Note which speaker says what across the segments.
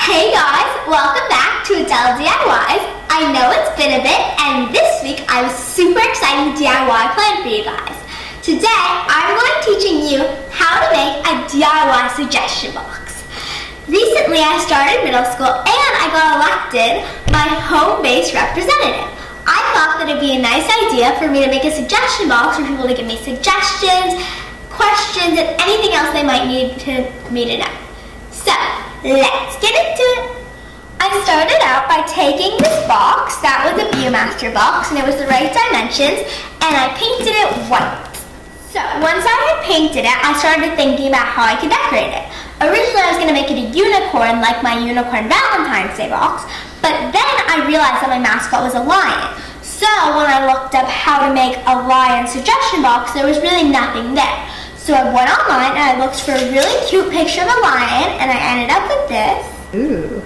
Speaker 1: Hey guys, welcome back to Adele DIYs. I know it's been a bit, and this week I have a super exciting DIY plan for you guys. Today, I'm going to be teaching you how to make a DIY suggestion box. Recently, I started middle school and I got elected my home-based representative. I thought that it'd be a nice idea for me to make a suggestion box for people to give me suggestions, questions, and anything else they might need me to know. So, let's get into it. I started out by taking this box, that was a Viewmaster box, and it was the right dimensions, and I painted it white. So, once I had painted it, I started thinking about how I could decorate it. Originally, I was going to make it a unicorn, like my unicorn Valentine's Day box, but then I realized that my mascot was a lion. So, when I looked up how to make a lion suggestion box, there was really nothing there. So I went online and I looked for a really cute picture of a lion, and I ended up with this.
Speaker 2: Ooh.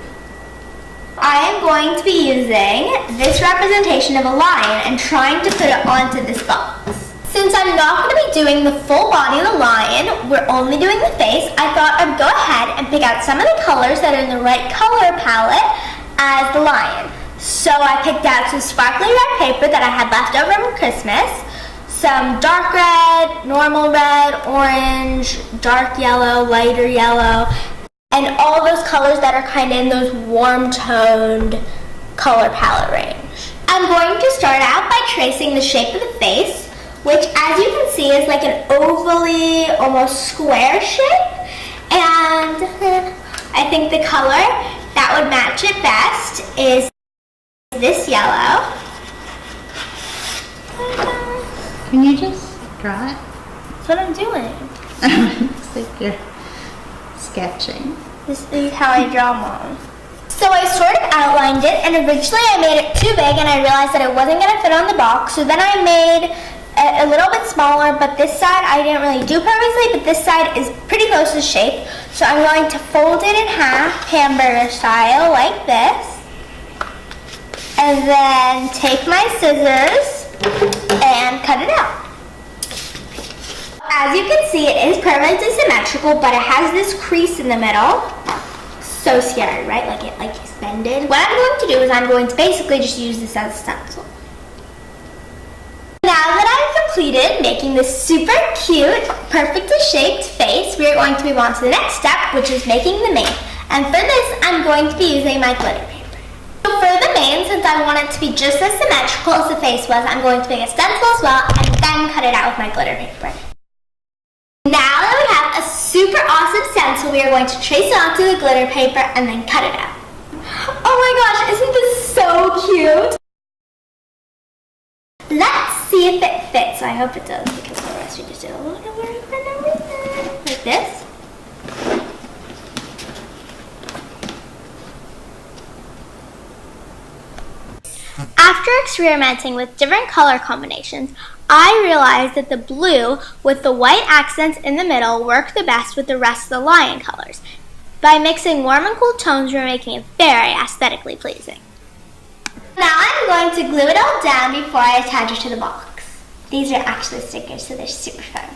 Speaker 1: I am going to be using this representation of a lion and trying to put it onto this box. Since I'm not going to be doing the full body of the lion, we're only doing the face, I thought I'd go ahead and pick out some of the colors that are in the right color palette as the lion. So I picked out some sparkly red paper that I had left over from Christmas, some dark red, normal red, orange, dark yellow, lighter yellow, and all those colors that are kind of in those warm toned color palette range. I'm going to start out by tracing the shape of the face, which as you can see is like an ovally, almost square shape, and I think the color that would match it best is this yellow.
Speaker 2: Can you just draw it?
Speaker 1: That's what I'm doing.
Speaker 2: Looks like you're sketching.
Speaker 1: This is how I draw mom. So I sort of outlined it, and originally I made it too big and I realized that it wasn't going to fit on the box, so then I made a little bit smaller, but this side I didn't really do purposely, but this side is pretty close to shape. So I'm going to fold it in half, hamburger style, like this, and then take my scissors and cut it out. As you can see, it is perfectly symmetrical, but it has this crease in the middle. So scary, right? Like it's bended. What I'm going to do is I'm going to basically just use this as a stencil. Now that I've completed making this super cute, perfectly shaped face, we are going to move on to the next step, which is making the mane. And for this, I'm going to be using my glitter paper. So for the mane, since I want it to be just as symmetrical as the face was, I'm going to make a stencil as well and then cut it out with my glitter paper. Now that we have a super awesome stencil, we are going to trace it onto the glitter paper and then cut it out. Oh my gosh, isn't this so cute? Let's see if it fits. So I hope it does, because otherwise we just did a little bit of work for no reason. Like this. After experimenting with different color combinations, I realized that the blue with the white accents in the middle worked the best with the rest of the lion colors. By mixing warm and cool tones, we're making it very aesthetically pleasing. Now I'm going to glue it all down before I attach it to the box. These are actually stickers, so they're super fun.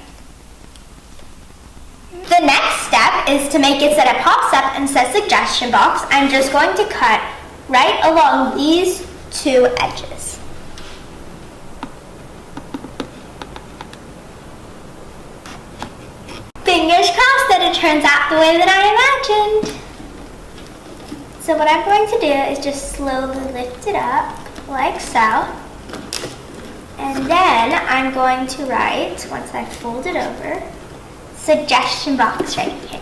Speaker 1: The next step is to make it so that it pops up and says suggestion box. I'm just going to cut right along these two edges. Fingers crossed that it turns out the way that I imagined. So what I'm going to do is just slowly lift it up, like so. And then I'm going to write, once I fold it over, suggestion box right here.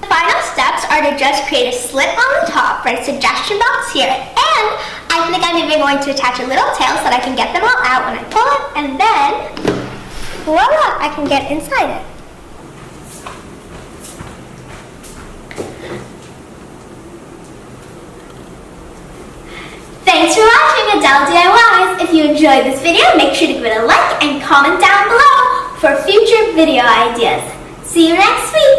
Speaker 1: The final steps are to just create a slit on the top, write suggestion box here, and I think I'm even going to attach a little tail so that I can get them all out when I pull it, and then, voila, I can get inside it. Thanks for watching Adele DIYs. If you enjoyed this video, make sure to give it a like and comment down below for future video ideas. See you next week.